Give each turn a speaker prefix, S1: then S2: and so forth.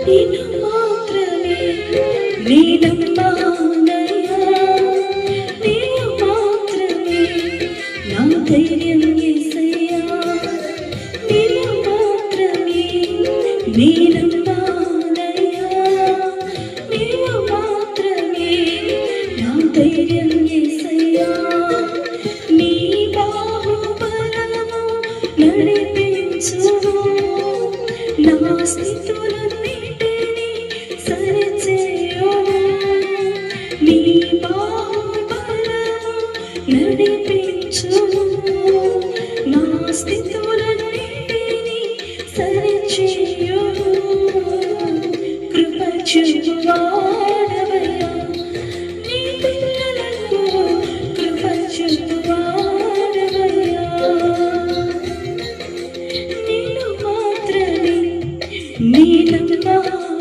S1: నిన్ను మాత్రమే నేనమ్మానయ్యా, నిన్ను మాత్రమే నా ధైర్యం యేసయ్యా, నిన్ను మాత్రమే నేనమ్మానయ్యా, నిన్ను మాత్రమే నా ధైర్యం యేసయ్యా. నీ బాహుబలము నడిపించును, నా స్థితులన్నిటినీ సరిచేయును. నీ బాహుబలము నడిపించును, నా స్థితులన్నిటినీ సరిచేయును. కృప చూపువాడవయ్యా, నీ పిల్లలకు కృప చూపువాడవయ్యా. నిన్ను మాత్రమే నేనమ్మానయ్యా,